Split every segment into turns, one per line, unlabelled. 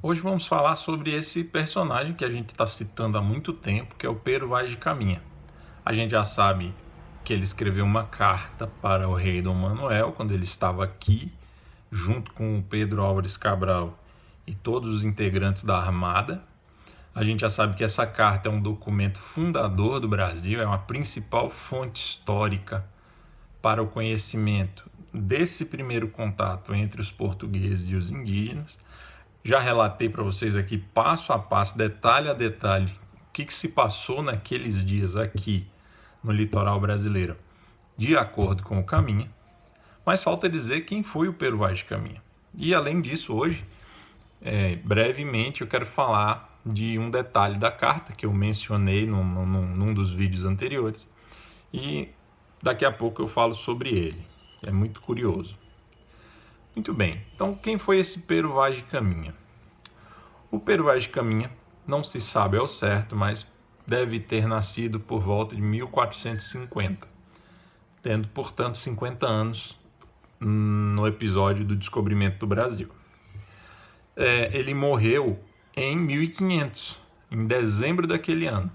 Hoje vamos falar sobre esse personagem que a gente está citando há muito tempo, que é o Pero Vaz de Caminha. A gente já sabe que ele escreveu uma carta para o rei Dom Manuel quando ele estava aqui, junto com o Pedro Álvares Cabral e todos os integrantes da Armada. A gente já sabe que essa carta é um documento fundador do Brasil, é uma principal fonte histórica para o conhecimento desse primeiro contato entre os portugueses e os indígenas. Já relatei para vocês aqui passo a passo, detalhe a detalhe, o que se passou naqueles dias aqui no litoral brasileiro, de acordo com o Caminha. Mas falta dizer quem foi o Pero Vaz de Caminha. E além disso, hoje, brevemente, eu quero falar de um detalhe da carta que eu mencionei num dos vídeos anteriores. E daqui a pouco eu falo sobre ele. É muito curioso. Muito bem, então quem foi esse Pero Vaz de Caminha? O Pero Vaz de Caminha não se sabe ao certo, mas deve ter nascido por volta de 1450, tendo, portanto, 50 anos no episódio do descobrimento do Brasil. Ele morreu em 1500, em dezembro daquele ano.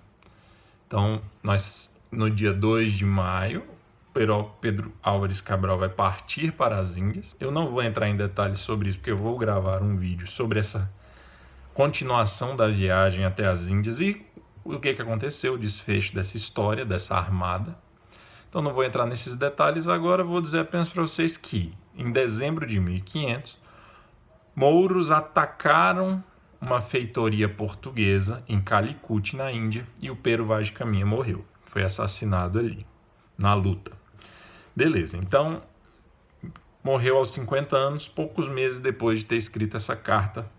Então, no dia 2 de maio, Pedro Álvares Cabral vai partir para as Índias. Eu não vou entrar em detalhes sobre isso, porque eu vou gravar um vídeo sobre essa continuação da viagem até as Índias e o que aconteceu, o desfecho dessa história, dessa armada. Então não vou entrar nesses detalhes agora, vou dizer apenas para vocês que, em dezembro de 1500, mouros atacaram uma feitoria portuguesa em Calicut, na Índia, e o Pero Vaz de Caminha morreu. Foi assassinado ali, na luta. Beleza, então morreu aos 50 anos, poucos meses depois de ter escrito essa carta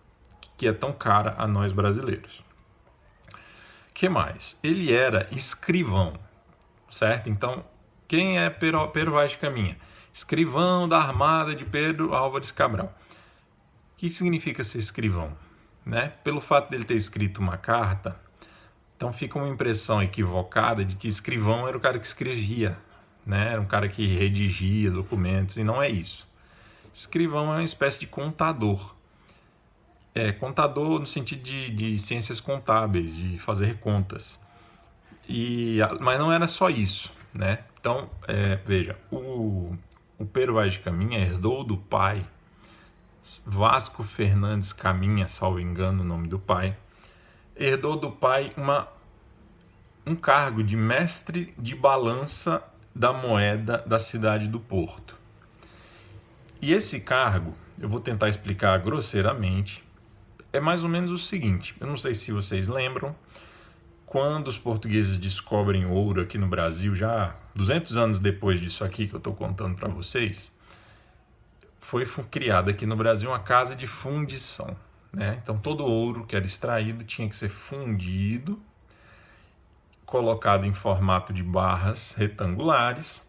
que é tão cara a nós brasileiros. Que mais? Ele era escrivão, certo? Então, quem é Pero Vaz de Caminha? Escrivão da armada de Pedro Álvares Cabral. O que significa ser escrivão? Né? Pelo fato dele ter escrito uma carta, então fica uma impressão equivocada de que escrivão era o cara que escrevia, né? Era um cara que redigia documentos, e não é isso. Escrivão é uma espécie de contador. Contador no sentido de ciências contábeis, de fazer contas. Mas não era só isso, né? Então, veja, o Pero Vaz de Caminha herdou do pai, Vasco Fernandes Caminha, salvo engano o nome do pai, herdou do pai um cargo de mestre de balança da moeda da cidade do Porto. E esse cargo, eu vou tentar explicar grosseiramente, é mais ou menos o seguinte, eu não sei se vocês lembram, quando os portugueses descobrem ouro aqui no Brasil, já 200 anos depois disso aqui que eu estou contando para vocês, foi criada aqui no Brasil uma casa de fundição, né? Então todo ouro que era extraído tinha que ser fundido, colocado em formato de barras retangulares,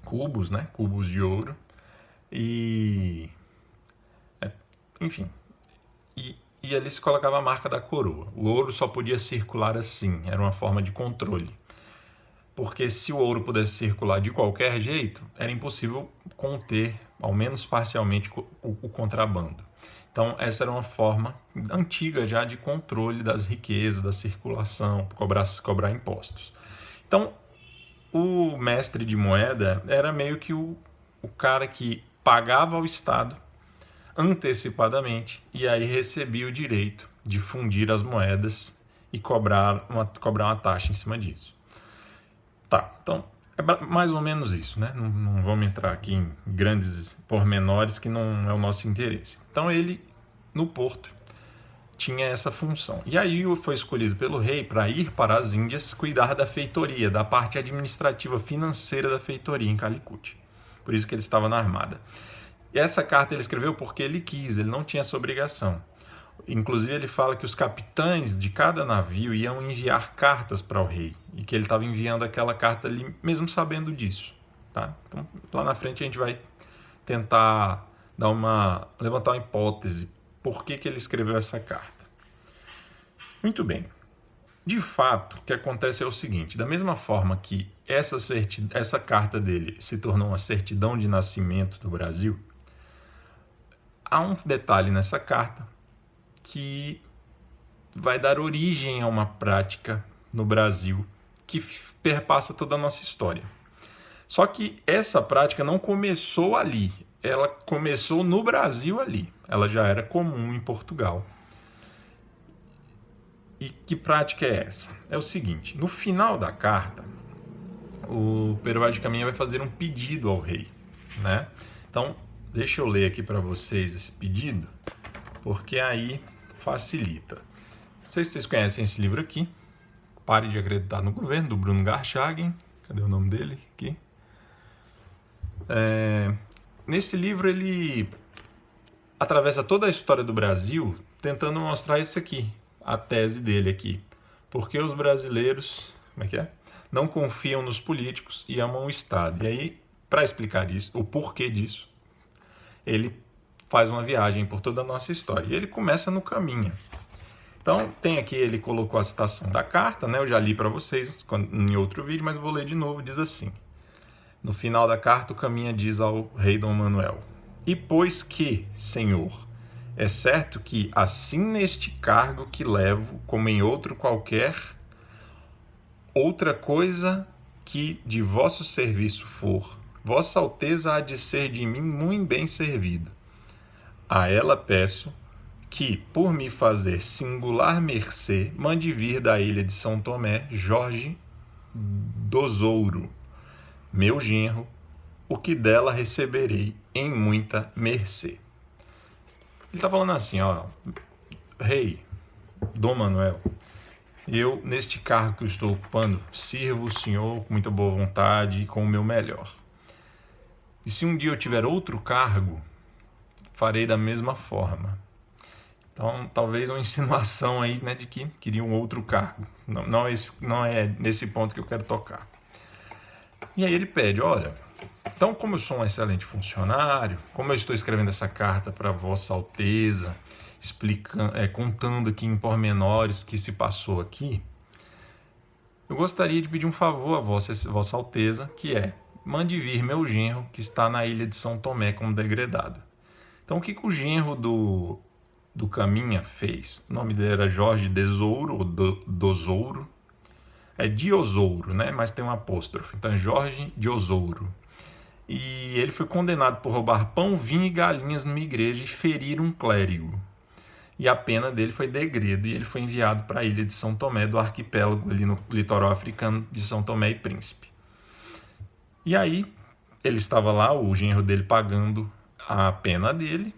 cubos, né? Cubos de ouro, enfim, e ali se colocava a marca da coroa. O ouro só podia circular assim, era uma forma de controle. Porque se o ouro pudesse circular de qualquer jeito, era impossível conter, ao menos parcialmente, o contrabando. Então essa era uma forma antiga já de controle das riquezas, da circulação, cobrar impostos. Então o mestre de moeda era meio que o cara que pagava ao Estado antecipadamente e aí recebia o direito de fundir as moedas e cobrar uma taxa em cima disso. Tá, então é mais ou menos isso, né? Não vamos entrar aqui em grandes pormenores que não é o nosso interesse. Então ele, no Porto, tinha essa função. E aí foi escolhido pelo rei para ir para as Índias cuidar da feitoria, da parte administrativa financeira da feitoria em Calicut. Por isso que ele estava na armada. E essa carta ele escreveu porque ele quis, ele não tinha essa obrigação. Inclusive ele fala que os capitães de cada navio iam enviar cartas para o rei e que ele estava enviando aquela carta ali mesmo sabendo disso. Tá? Então lá na frente a gente vai tentar levantar uma hipótese por que ele escreveu essa carta. Muito bem. De fato, o que acontece é o seguinte, da mesma forma que essa carta dele se tornou uma certidão de nascimento do Brasil, há um detalhe nessa carta que vai dar origem a uma prática no Brasil que perpassa toda a nossa história. Só que essa prática não começou ali, ela começou no Brasil ali, ela já era comum em Portugal. E que prática é essa? É o seguinte, no final da carta, o Pero Vaz de Caminha vai fazer um pedido ao rei, né? Então, deixa eu ler aqui para vocês esse pedido, porque aí facilita. Não sei se vocês conhecem esse livro aqui, Pare de Acreditar no Governo, do Bruno Garchagen. Cadê o nome dele aqui? Nesse livro ele atravessa toda a história do Brasil tentando mostrar isso aqui, a tese dele aqui. Porque os brasileiros, não confiam nos políticos e amam o Estado. E aí, para explicar isso, o porquê disso, ele faz uma viagem por toda a nossa história. E ele começa no Caminha. Então, tem aqui, ele colocou a citação da carta, né? Eu já li para vocês em outro vídeo, mas eu vou ler de novo. Diz assim: no final da carta, o Caminha diz ao rei Dom Manuel: e pois que, Senhor, é certo que, assim neste cargo que levo, como em outro qualquer, outra coisa que de vosso serviço for, Vossa Alteza há de ser de mim muito bem servido. A ela peço que, por me fazer singular mercê, mande vir da ilha de São Tomé Jorge Dosouro, meu genro, o que dela receberei em muita mercê. Ele está falando assim, rei, Dom Manuel, eu, neste cargo que eu estou ocupando, sirvo o senhor com muita boa vontade e com o meu melhor. E se um dia eu tiver outro cargo, farei da mesma forma. Então, talvez uma insinuação aí, né, de que queria um outro cargo. Não é nesse ponto que eu quero tocar. E aí ele pede, olha, então como eu sou um excelente funcionário, como eu estou escrevendo essa carta para Vossa Alteza, contando aqui em pormenores o que se passou aqui, eu gostaria de pedir um favor a Vossa Alteza, que é, mande vir meu genro, que está na ilha de São Tomé como degredado. Então, o que o genro do Caminha fez? O nome dele era Jorge Desouro, ou Dosouro. É Diosouro, né? Mas tem um apóstrofo. Então, é Jorge Diosouro. E ele foi condenado por roubar pão, vinho e galinhas numa igreja e ferir um clérigo. E a pena dele foi degredo, e ele foi enviado para a ilha de São Tomé, do arquipélago ali no litoral africano de São Tomé e Príncipe. E aí, ele estava lá, o genro dele pagando a pena dele,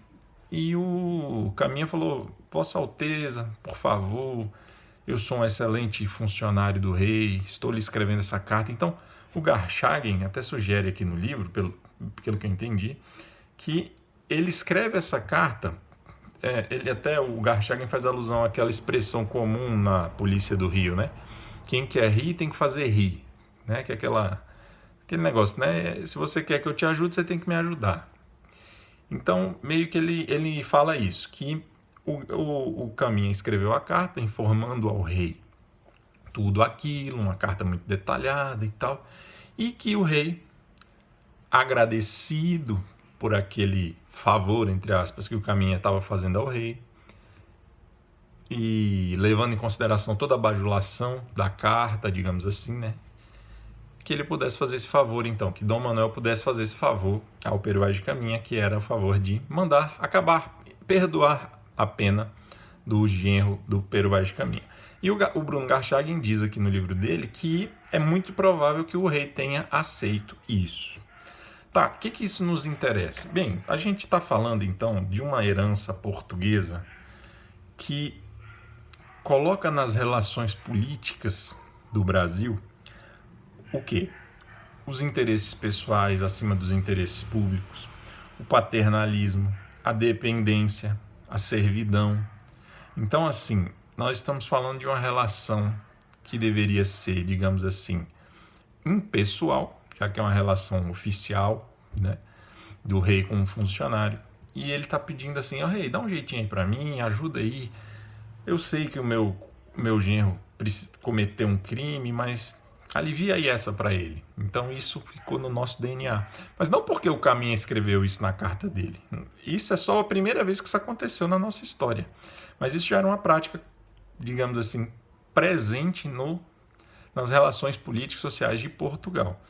e o Caminha falou, Vossa Alteza, por favor, eu sou um excelente funcionário do rei, estou lhe escrevendo essa carta. Então, o Garchagen até sugere aqui no livro, pelo que eu entendi, que ele escreve essa carta, o Garchagen faz alusão àquela expressão comum na polícia do Rio, né? Quem quer rir tem que fazer rir, né? Que é aquele negócio, né? Se você quer que eu te ajude, você tem que me ajudar. Então, meio que ele fala isso, que o Caminha escreveu a carta informando ao rei tudo aquilo, uma carta muito detalhada e tal, e que o rei, agradecido por aquele favor, entre aspas, que o Caminha estava fazendo ao rei, e levando em consideração toda a bajulação da carta, digamos assim, né, que ele pudesse fazer esse favor, então, que Dom Manuel pudesse fazer esse favor ao Pero Vaz de Caminha, que era o favor de mandar acabar, perdoar a pena do genro do Pero Vaz de Caminha. E o Bruno Garchagen diz aqui no livro dele que é muito provável que o rei tenha aceito isso. Tá, o que isso nos interessa? Bem, a gente está falando, então, de uma herança portuguesa que coloca nas relações políticas do Brasil o quê? Os interesses pessoais acima dos interesses públicos, o paternalismo, a dependência, a servidão. Então, assim, nós estamos falando de uma relação que deveria ser, digamos assim, impessoal, já que é uma relação oficial, né, do rei com o funcionário. E ele está pedindo assim, rei, dá um jeitinho aí para mim, ajuda aí. Eu sei que o meu genro cometeu um crime, mas alivia aí essa para ele. Então isso ficou no nosso DNA. Mas não porque o Caminha escreveu isso na carta dele. Isso é só a primeira vez que isso aconteceu na nossa história. Mas isso já era uma prática, digamos assim, presente nas relações políticas e sociais de Portugal.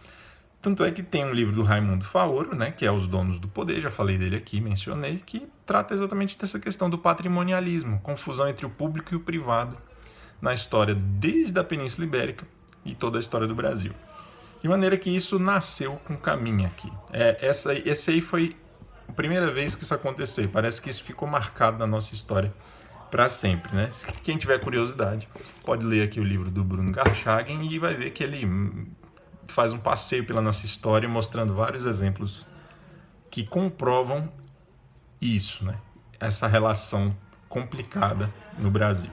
Tanto é que tem um livro do Raimundo Faoro, né, que é Os Donos do Poder, já falei dele aqui, mencionei, que trata exatamente dessa questão do patrimonialismo, confusão entre o público e o privado na história desde a Península Ibérica e toda a história do Brasil. De maneira que isso nasceu com Caminha aqui. Esse aí foi a primeira vez que isso aconteceu. Parece que isso ficou marcado na nossa história para sempre, né? Quem tiver curiosidade pode ler aqui o livro do Bruno Garchagen e vai ver que ele faz um passeio pela nossa história mostrando vários exemplos que comprovam isso, né? Essa relação complicada no Brasil.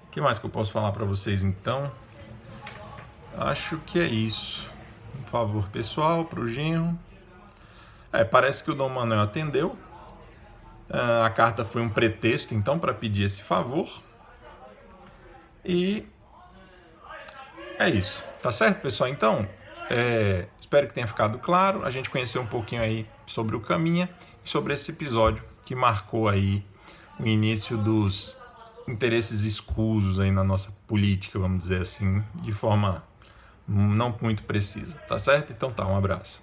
O que mais que eu posso falar para vocês então? Acho que é isso. Um favor pessoal para o genro. Parece que o Dom Manuel atendeu. A carta foi um pretexto então para pedir esse favor. E é isso. Tá certo, pessoal? Então, espero que tenha ficado claro. A gente conheceu um pouquinho aí sobre o Caminha e sobre esse episódio que marcou aí o início dos interesses escusos aí na nossa política, vamos dizer assim, de forma não muito precisa. Tá certo? Então tá, um abraço.